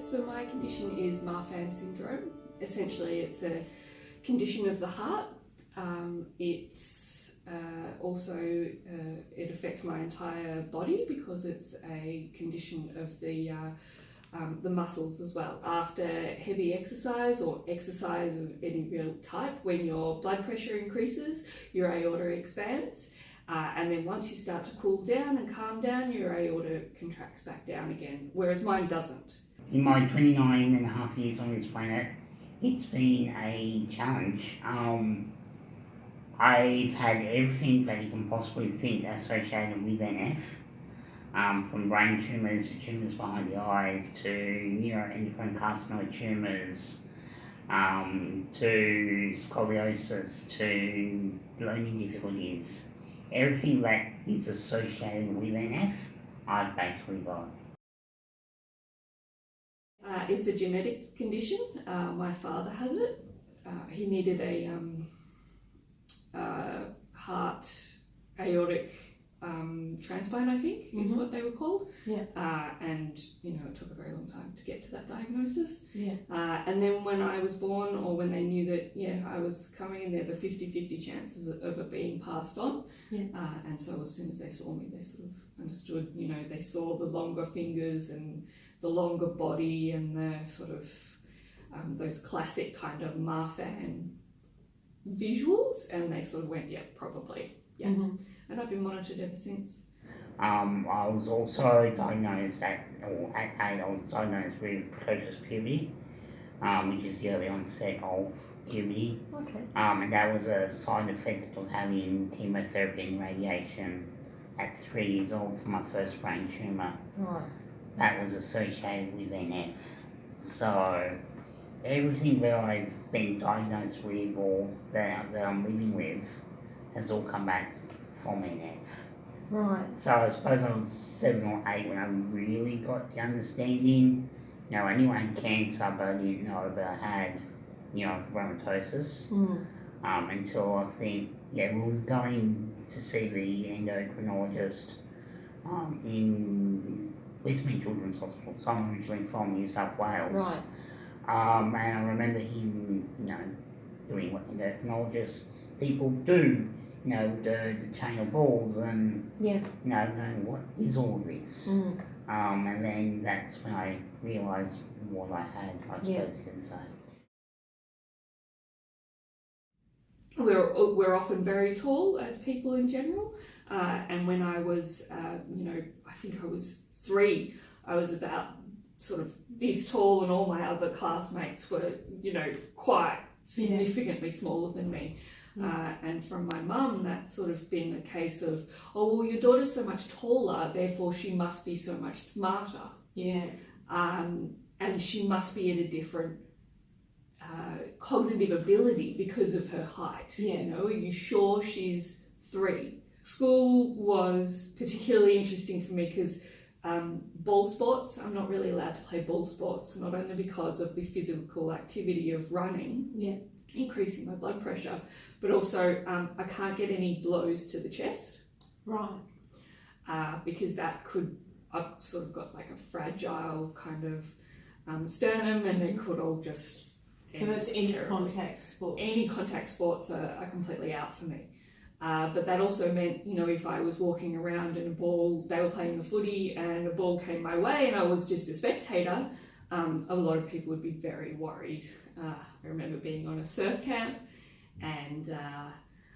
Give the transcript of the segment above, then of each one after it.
So my condition is Marfan syndrome. Essentially, it's a condition of the heart. It's also it affects my entire body because it's a condition of the muscles as well. After heavy exercise or exercise of any real type, when your blood pressure increases, your aorta expands. And then once you start to cool down and calm down, your aorta contracts back down again, whereas mine doesn't. In my 29 and a half years on this planet, it's been a challenge. I've had everything that you can possibly think associated with NF, from brain tumours to tumours behind the eyes to neuroendocrine carcinoid tumours, to scoliosis, to learning difficulties. Everything that is associated with NF, I've basically got. It's a genetic condition. My father has it. He needed a heart aortic transplant, I think, is what they were called. Yeah. And it took a very long time to get to that diagnosis. Yeah. And then when I was born, or when they knew that I was coming, and there's a 50-50 chance of it being passed on. Yeah. And so as soon as they saw me, they sort of understood. They saw the longer fingers and the longer body and the sort of those classic kind of Marfan visuals, and they sort of went, yeah, probably, yeah. Mm-hmm. And I've been monitored ever since. I was also diagnosed at 8, I was diagnosed with precocious puberty, which is the early onset of puberty. Okay. And that was a side effect of having chemotherapy and radiation at 3 years old for my first brain tumour. Right. That was associated with NF. So everything that I've been diagnosed with or that I'm living with has all come back from NF. Right. So I suppose I was 7 or 8 when I really got the understanding. I knew I had cancer, but I didn't know that I had, fibromatosis. Until I think, we were going to see the endocrinologist in Westmead Children's Hospital. So I'm originally from New South Wales. Right. And I remember him, doing what endocrinologists people do, the chain of balls and, knowing what is all this. And then that's when I realised what I had, I suppose you can say. We're often very tall as people in general, and when I was, I think I was 3, I was about sort of this tall, and all my other classmates were, quite significantly smaller than me. And from my mum, that's sort of been a case of, oh, well, your daughter's so much taller, therefore she must be so much smarter. Yeah. And she must be at a different cognitive ability because of her height. Yeah. Are you sure she's 3? School was particularly interesting for me because ball sports, I'm not really allowed to play ball sports, not only because of the physical activity of running, increasing my blood pressure, but also I can't get any blows to the chest. Right. Because I've sort of got like a fragile kind of sternum, and it could all just... So that's any contact sports? Any contact sports are completely out for me. But that also meant, if I was walking around and they were playing the footy and a ball came my way and I was just a spectator, a lot of people would be very worried. I remember being on a surf camp and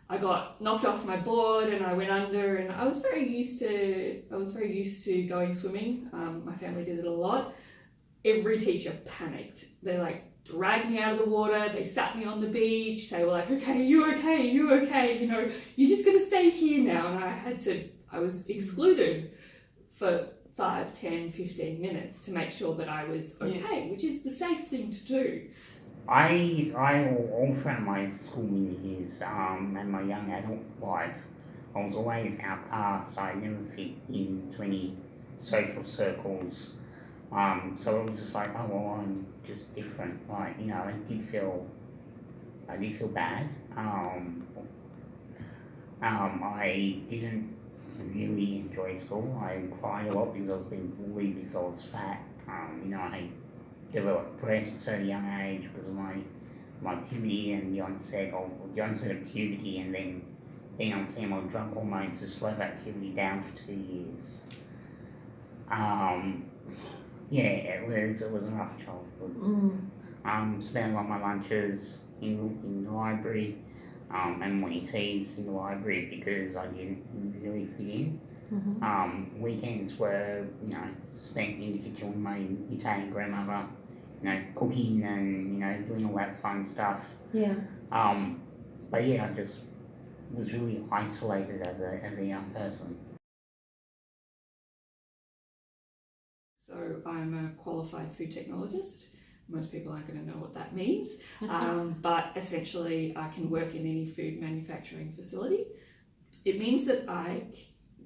I got knocked off my board and I went under, and I was very used to going swimming. My family did it a lot. Every teacher panicked. They dragged me out of the water, they sat me on the beach, they were like, okay, you okay, you're just going to stay here now. And I was excluded for 5, 10, 15 minutes to make sure that I was okay, which is the safe thing to do. I all throughout my schooling years and my young adult life, I was always outcast. I never fit into any social circles. So it was just like, oh well, I'm just different. I did feel bad. I didn't really enjoy school. I cried a lot because I was being bullied because I was fat. I developed breasts at a young age because of my puberty and the onset of puberty, and then being on female drug hormones to slow that puberty down for 2 years. Yeah, it was a rough childhood. Spent a lot of my lunches in the library, and morning teas in the library because I didn't really fit in. Weekends were, spent in the kitchen with my Italian grandmother, cooking and, doing all that fun stuff. Yeah. But yeah, I just was really isolated as a young person. So I'm a qualified food technologist. Most people aren't going to know what that means, but essentially I can work in any food manufacturing facility. It means that I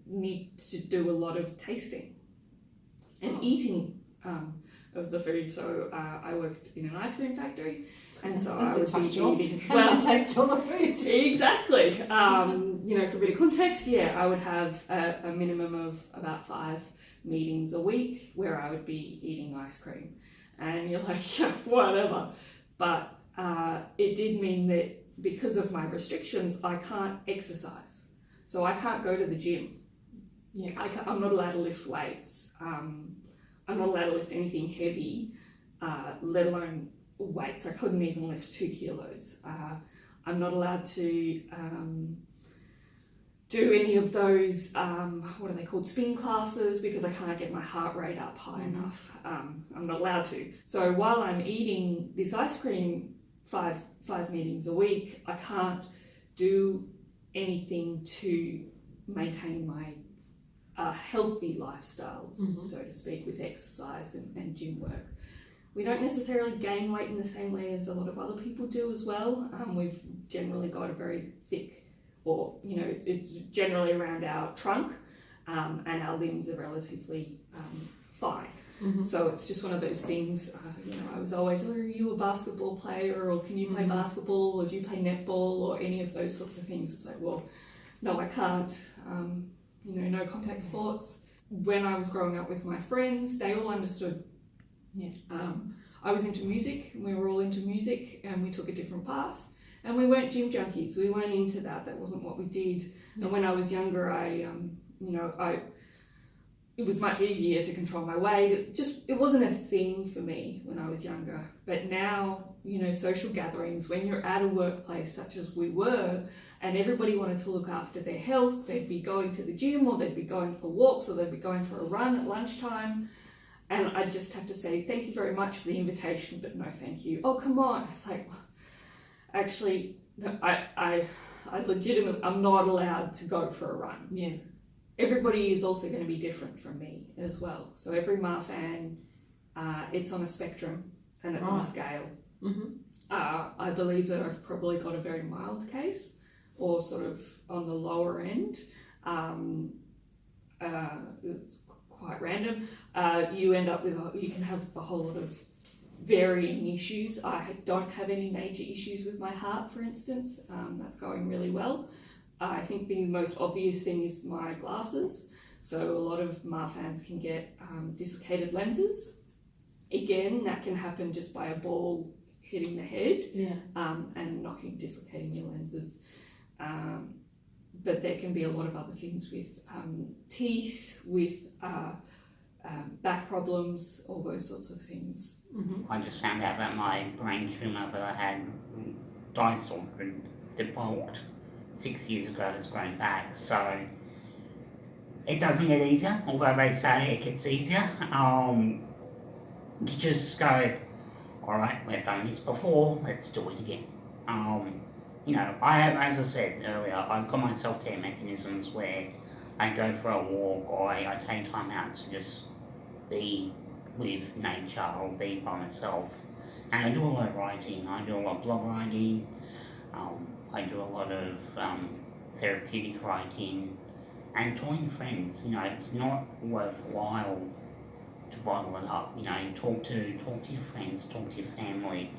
need to do a lot of tasting and eating of the food. So I worked in an ice cream factory, and so I would be eating. Well, taste all the food. Exactly. For a bit of context, I would have a minimum of about 5 meetings a week where I would be eating ice cream, and you're like, yeah, whatever. But it did mean that because of my restrictions, I can't exercise, so I can't go to the gym. Yeah. I'm not allowed to lift weights. I'm not allowed to lift anything heavy, let alone weights. I couldn't even lift 2 kilos. I'm not allowed to do any of those, what are they called, spin classes, because I can't get my heart rate up high enough. I'm not allowed to. So while I'm eating this ice cream 5 meetings a week, I can't do anything to maintain my healthy lifestyles, so to speak, with exercise and gym work. We don't necessarily gain weight in the same way as a lot of other people do as well. We've generally got a very thick, or it's generally around our trunk, and our limbs are relatively fine. So it's just one of those things. I was always, are you a basketball player, or can you play basketball, or do you play netball, or any of those sorts of things? It's like, well, no, I can't. No contact sports. When I was growing up with my friends, they all understood. Yeah. I was into music, and we were all into music, and we took a different path. And we weren't gym junkies. We weren't into that. That wasn't what we did. Yeah. And when I was younger, it was much easier to control my weight. It wasn't a thing for me when I was younger. But now, social gatherings, when you're at a workplace such as we were, and everybody wanted to look after their health, they'd be going to the gym, or they'd be going for walks, or they'd be going for a run at lunchtime. And I just have to say, thank you very much for the invitation, but no thank you. Oh, come on. It's like, actually, no, I legitimately, I'm not allowed to go for a run. Yeah. Everybody is also going to be different from me as well. So every Marfan, it's on a spectrum, and it's on a scale. I believe that I've probably got a very mild case, or sort of on the lower end. It's quite random. You end up with, you can have a whole lot of varying issues. I don't have any major issues with my heart, for instance. That's going really well. I think the most obvious thing is my glasses. So a lot of Marfans can get dislocated lenses. Again, that can happen just by a ball hitting the head, and dislocating your lenses. But there can be a lot of other things with teeth, with back problems, all those sorts of things. I just found out that my brain tumour that I had disordered, devolved 6 years ago, has grown back. So it doesn't get easier, although they say it gets easier. You just go, alright, we've done this before, let's do it again. I have, as I said earlier, I've got my self-care mechanisms where I go for a walk, or I take time out to just be with nature or be by myself. And I do a lot of writing. I do a lot of blog writing. I do a lot of therapeutic writing and talking to friends. It's not worthwhile to bottle it up. Talk to your friends, talk to your family.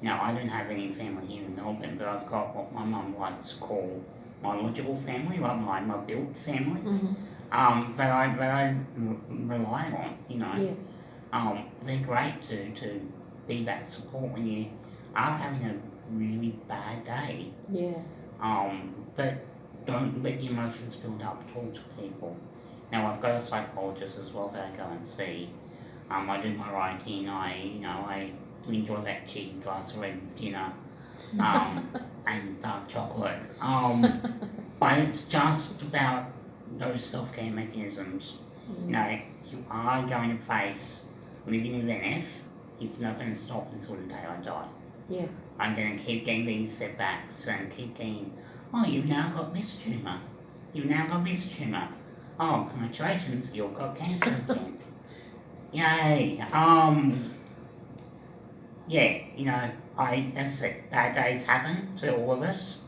I don't have any family here in Melbourne, but I've got what my mum likes to call my logical family, like my built family, that I rely on. they're great to be that support when you are having a really bad day. Yeah. But don't let the emotions build up. Talk to people. Now I've got a psychologist as well that I go and see. I do my writing. I do enjoy that cheeky glass of red dinner, and dark chocolate. But it's just about those self-care mechanisms. You know, you are going to face living with NF. It's not going to stop until the day I die. Yeah. I'm going to keep getting these setbacks and keep getting, oh, you've now got this tumour. You've now got this tumour. Oh, congratulations, you've got cancer again. Yay. Yeah, you know, as I said, bad days happen to all of us.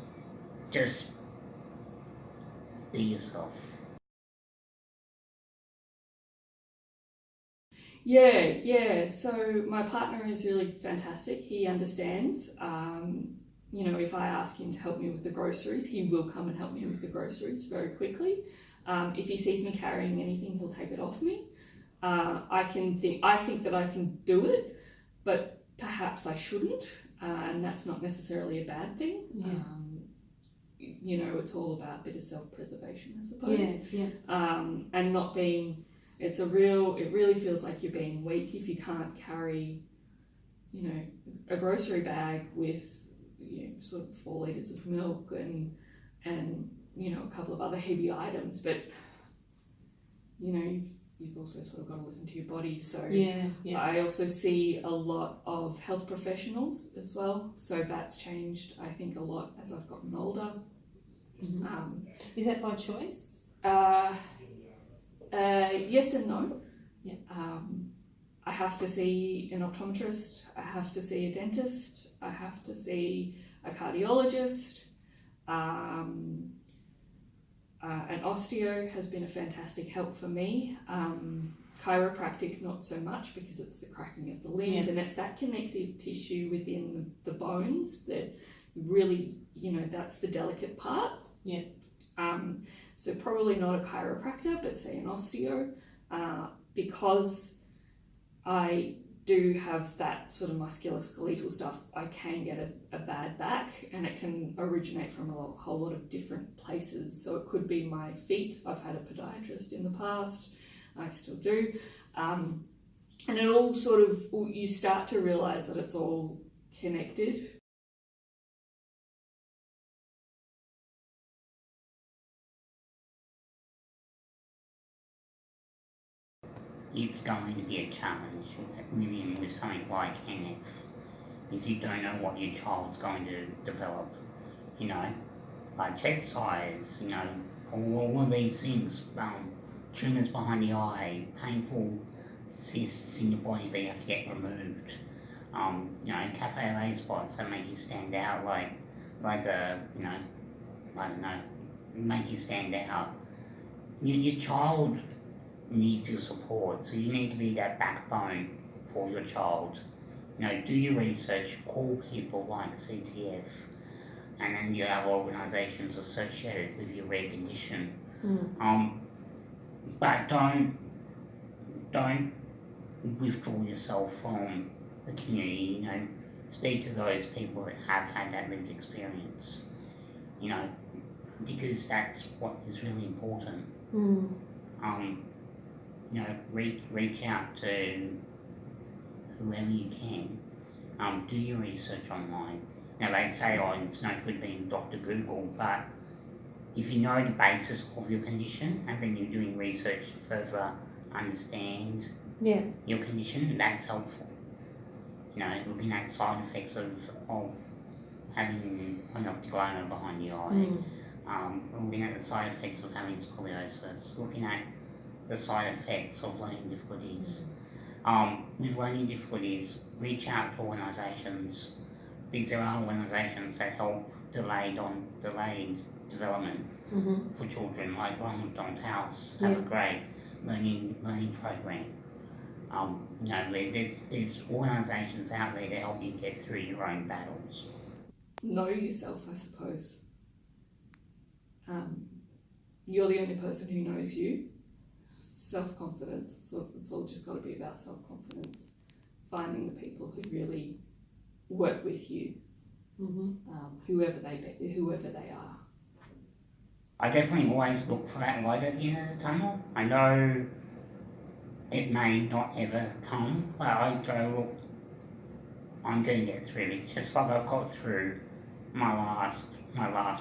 Just be yourself. Yeah. So my partner is really fantastic. He understands. You know, if I ask him to help me with the groceries, he will come and help me with the groceries very quickly. If he sees me carrying anything, he'll take it off me. I think that I can do it, but perhaps I shouldn't, and that's not necessarily a bad thing. Yeah. You know, it's all about a bit of self-preservation, I suppose. Yeah. And not being, it really feels like you're being weak if you can't carry, you know, a grocery bag with, you know, sort of 4 litres of milk and you know, a couple of other heavy items, but you know, you've also sort of got to listen to your body. So Yeah. I also see a lot of health professionals as well, so that's changed, I think, a lot as I've gotten older. Mhm. Is that by choice? Yes and no. Yeah. I have to see an optometrist, I have to see a dentist, I have to see a cardiologist. An osteo has been a fantastic help for me. Chiropractic, not so much, because it's the cracking of the limbs, and it's that connective tissue within the bones that really, you know, that's the delicate part. Yeah. So probably not a chiropractor, but say an osteo, because I do have that sort of musculoskeletal stuff. I can get a bad back, and it can originate from a whole lot of different places. So it could be my feet. I've had a podiatrist in the past. I still do. And it all sort of, you start to realise that it's all connected. It's going to be a challenge living with something like NF, because you don't know what your child's going to develop. You know, like chest size, you know, all of these things, tumours behind the eye, painful cysts in your body that you have to get removed. You know, cafe au lait spots that make you stand out, like the, you know, I don't know, make you stand out. Your child needs your support, so you need to be that backbone for your child. You know, do your research, call people like CTF, and then you have organisations associated with your rare condition. But don't withdraw yourself from the community. You know, speak to those people that have had that lived experience. You know, because that's what is really important. You know, reach out to whoever you can. Do your research online. Now they say, oh, it's no good being Dr. Google, but if you know the basis of your condition and then you're doing research to further understand your condition, that's helpful. You know, looking at side effects of having an optic-liner behind the eye, looking at the side effects of having scoliosis, looking at the side effects of learning difficulties. With learning difficulties, reach out to organisations, because there are organisations that help delayed development for children, like Ronald McDonald House have a great learning program. You know, there's organisations out there to help you get through your own battles. Know yourself, I suppose. You're the only person who knows you. self-confidence. It's all just got to be about self-confidence. Finding the people who really work with you, whoever they are. I definitely always look for that light at the end of the tunnel. I know it may not ever come, but I go, look, I'm going to get through this. Just like I've got through my last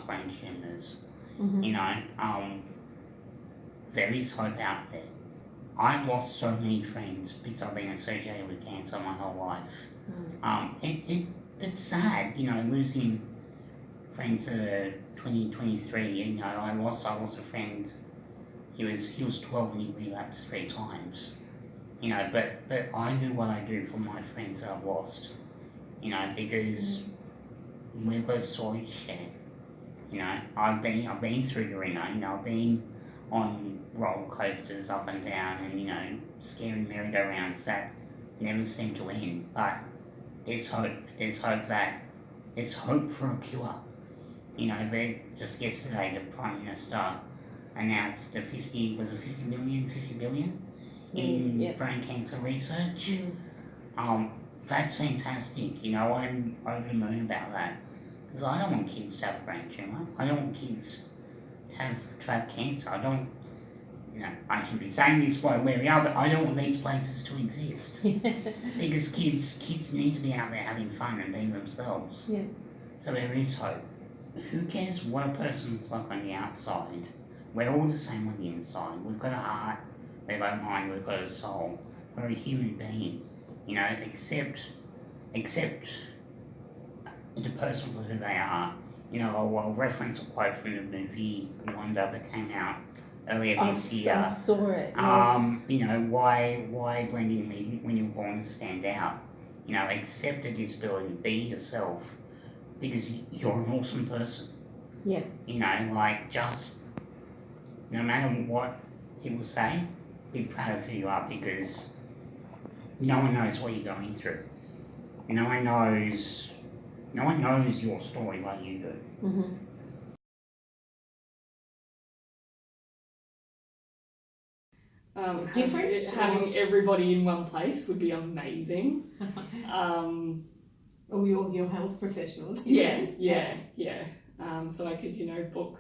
brain tumours. You know, there is hope out there. I've lost so many friends because I've been associated with cancer my whole life. It's sad, you know, losing friends that are 20, 23. You know, I lost a friend. He was 12 and he relapsed 3 times. You know, but I do what I do for my friends that I've lost. You know, because we've got a story to share. You know, I've been through the ringer. You know, I've been on roller coasters up and down, and you know, scary merry-go-rounds that never seem to end. But there's hope. There's hope for a cure. You know, just yesterday the Prime Minister announced the 50 billion in brain cancer research. That's fantastic. You know, I'm over the moon about that. Because I don't want kids to have a brain tumour. I don't want kids to have cancer. I don't, you know, I should be saying this where we are, but I don't want these places to exist. Because kids need to be out there having fun and being themselves. Yeah. So there is hope. Who cares what a person looks like on the outside? We're all the same on the inside. We've got a heart, we've got a mind, we've got a soul. We're a human being. You know, accept the person for who they are. You know, I'll reference a quote from the movie Wonder that came out earlier this year. I saw it, yes. You know, why blend in when you're born to stand out? You know, accept a disability, be yourself, because you're an awesome person. Yeah. You know, like, just, no matter what people say, be proud of who you are, because no one knows what you're going through. No one knows your story like you do. Different? Having everybody in one place would be amazing. Or your health professionals. Yeah. So I could, you know, book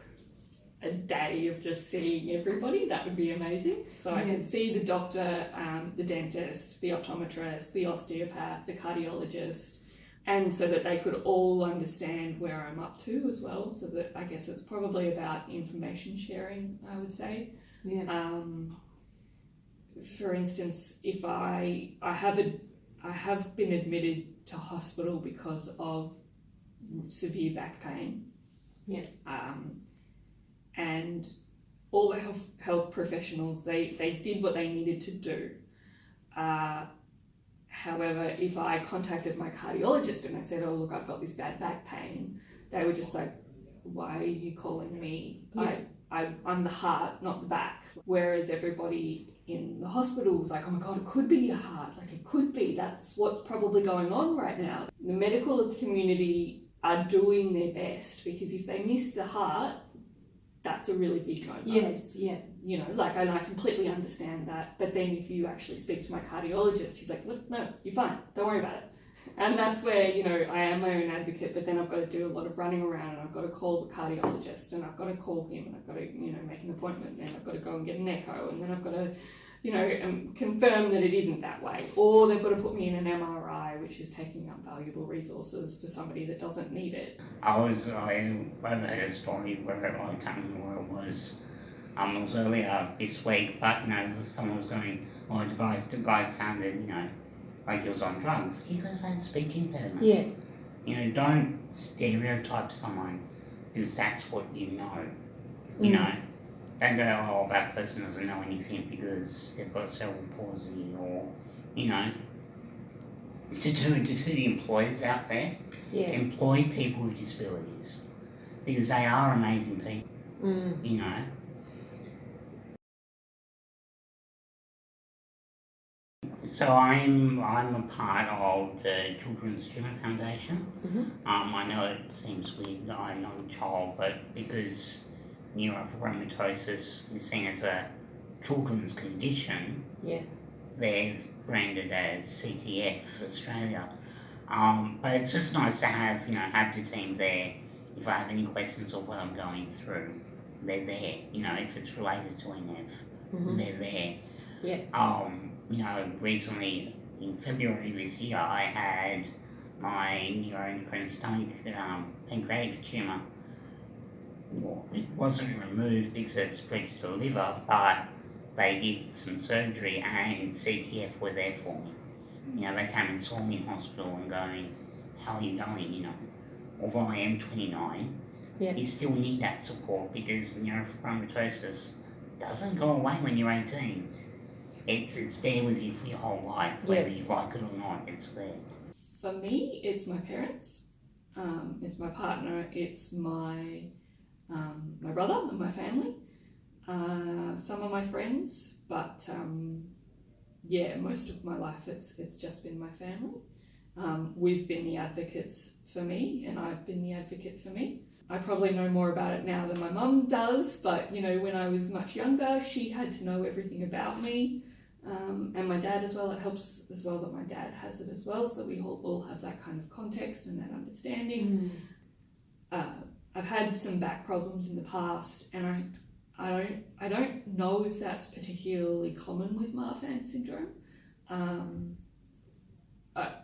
a day of just seeing everybody. That would be amazing. So I could see the doctor, the dentist, the optometrist, the osteopath, the cardiologist, and so that they could all understand where I'm up to as well. So that I guess it's probably about information sharing, I would say. Yeah. For instance, if I have been admitted to hospital because of severe back pain. Yeah. And all the health professionals, they did what they needed to do. However, if I contacted my cardiologist and I said, oh, look, I've got this bad back pain, they were just like, why are you calling me? Yeah. I'm the heart, not the back. Whereas everybody in the hospital was like, oh my God, it could be your heart. Like, it could be. That's what's probably going on right now. The medical community are doing their best, because if they miss the heart, that's a really big no-no. Yes, yeah. You know, like, and I completely understand that. But then if you actually speak to my cardiologist, he's like, look, no, you're fine. Don't worry about it. And that's where, you know, I am my own advocate, but then I've got to do a lot of running around, and I've got to call the cardiologist, and I've got to call him, and I've got to, you know, make an appointment, and then I've got to go and get an echo, and then I've got to, you know, confirm that it isn't that way. Or they've got to put me in an MRI, which is taking up valuable resources for somebody that doesn't need it. I've heard a story where I can't remember where it was. It was earlier this week, but, you know, someone was going, oh, the guy sounded, you know, like he was on drugs. He could have had a speech impediment. Yeah. You know, don't stereotype someone because that's what you know. You know, don't go, oh, that person doesn't know anything because they've got cerebral palsy, or, you know. To the employers out there, employ people with disabilities, because they are amazing people. You know. So I'm a part of the Children's Tumour Foundation. I know it seems weird that I'm not a child, but because neurofibromatosis is seen as a children's condition, Yeah. they're branded as CTF Australia. But it's just nice to have, have the team there. If I have any questions of what I'm going through, they're there. If it's related to NF, they're there. Yeah. Recently in February this year, I had my neuroendocrine stomach pancreatic tumour. Well, it wasn't removed because it spread to the liver, but they did some surgery and CTF were there for me. They came and saw me in hospital and going, how are you going, Although I am 29, you still need that support because neurofibromatosis doesn't go away when you're 18. It's there with you for your whole life, whether you like it or not, it's there. For me, it's my parents, it's my partner, it's my brother and my family, some of my friends, but most of my life it's just been my family. We've been the advocates for me, and I've been the advocate for me. I probably know more about it now than my mum does, but when I was much younger, she had to know everything about me, and my dad as well. It helps as well that my dad has it as well, so we all have that kind of context and that understanding. I've had some back problems in the past, and I don't know if that's particularly common with Marfan syndrome.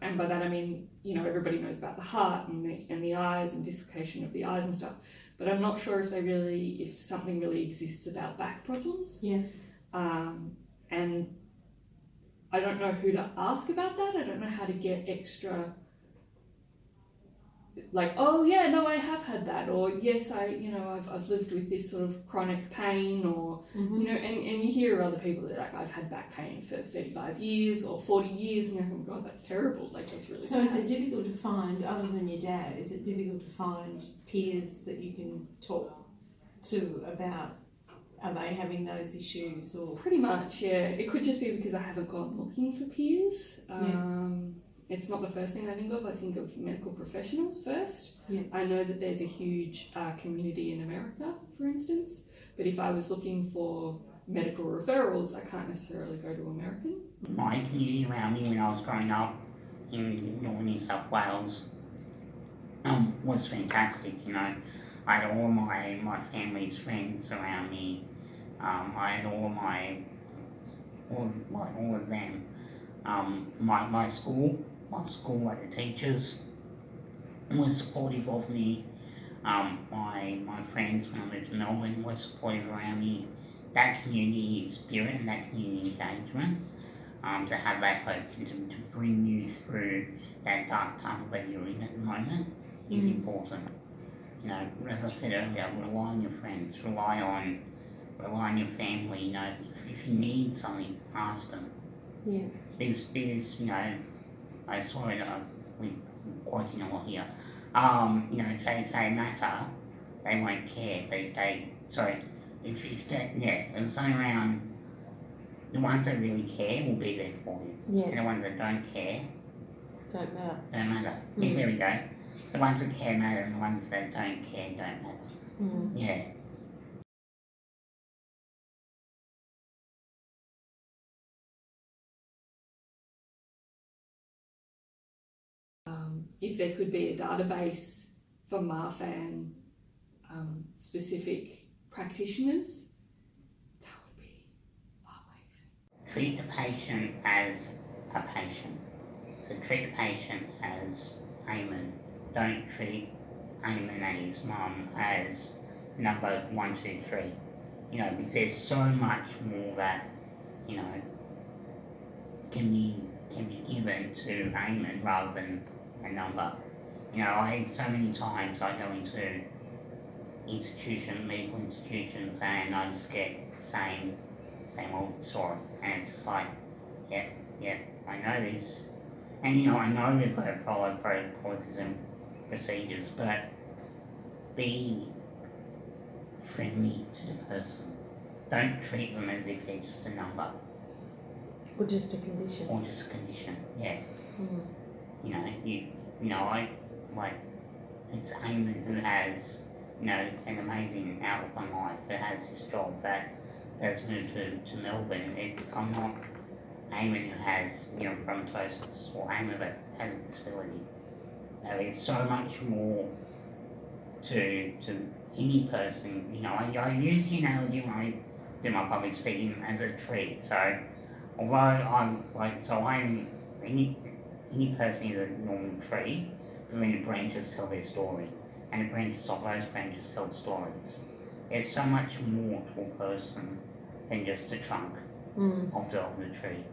And by that I mean, everybody knows about the heart and the eyes and dislocation of the eyes and stuff, but I'm not sure if something really exists about back problems. Yeah. And I don't know who to ask about that. I don't know how to get extra, like, oh yeah, no, I have had that, or yes, I've lived with this sort of chronic pain, or and you hear other people that like, I've had back pain for 35 years or 40 years, and you're like, oh god, that's terrible, like that's really So bad. is it difficult to find, other than your dad, is it difficult to find peers that you can talk to about, are they having those issues, or? Pretty much, yeah. It could just be because I haven't gone looking for peers. It's not the first thing I think of. I think of medical professionals first. Yeah. I know that there's a huge community in America, for instance, but if I was looking for medical referrals, I can't necessarily go to American. My community around me when I was growing up in Northern New South Wales was fantastic, I had all my family's friends around me. I had all of them. My school, like the teachers, was supportive of me. My friends when I moved to Melbourne were supportive around me. That community spirit and that community engagement, to have that hope and to bring you through that dark tunnel that you're in at the moment is important. As I said earlier, rely on your friends, rely on your family. If you need something, ask them. Yeah. Because I saw it, we're quoting a lot here. If they matter, they won't care. It was only around the ones that really care will be there for you. Yeah. And the ones that don't care Don't matter. don't matter. Yeah, there we go. The ones that care matter, and the ones that don't care don't matter. Yeah. If there could be a database for Marfan specific practitioners, that would be amazing. Treat the patient as a patient. So treat the patient as Eamon. Don't treat Eamon and his mum as number 1, 2, 3. Because there's so much more that, can be given to Eamon rather than a number. So many times I go into medical institutions, and I just get the same old story, and it's just like, yeah, I know this, and I know we've got to follow policies and procedures, but be friendly to the person. Don't treat them as if they're just a number. Or just a condition. Yeah. It's Eamon who has, an amazing outlook on life, who has this job that that's moved to Melbourne, I'm not Eamon who has neurofibromatosis, or Eamon that has a disability. There's so much more to any person. I use the analogy when I do my public speaking as a tree. So although any person is a normal tree, but then the branches tell their story, and the branches of those branches tell stories. There's so much more to a person than just the trunk of the tree.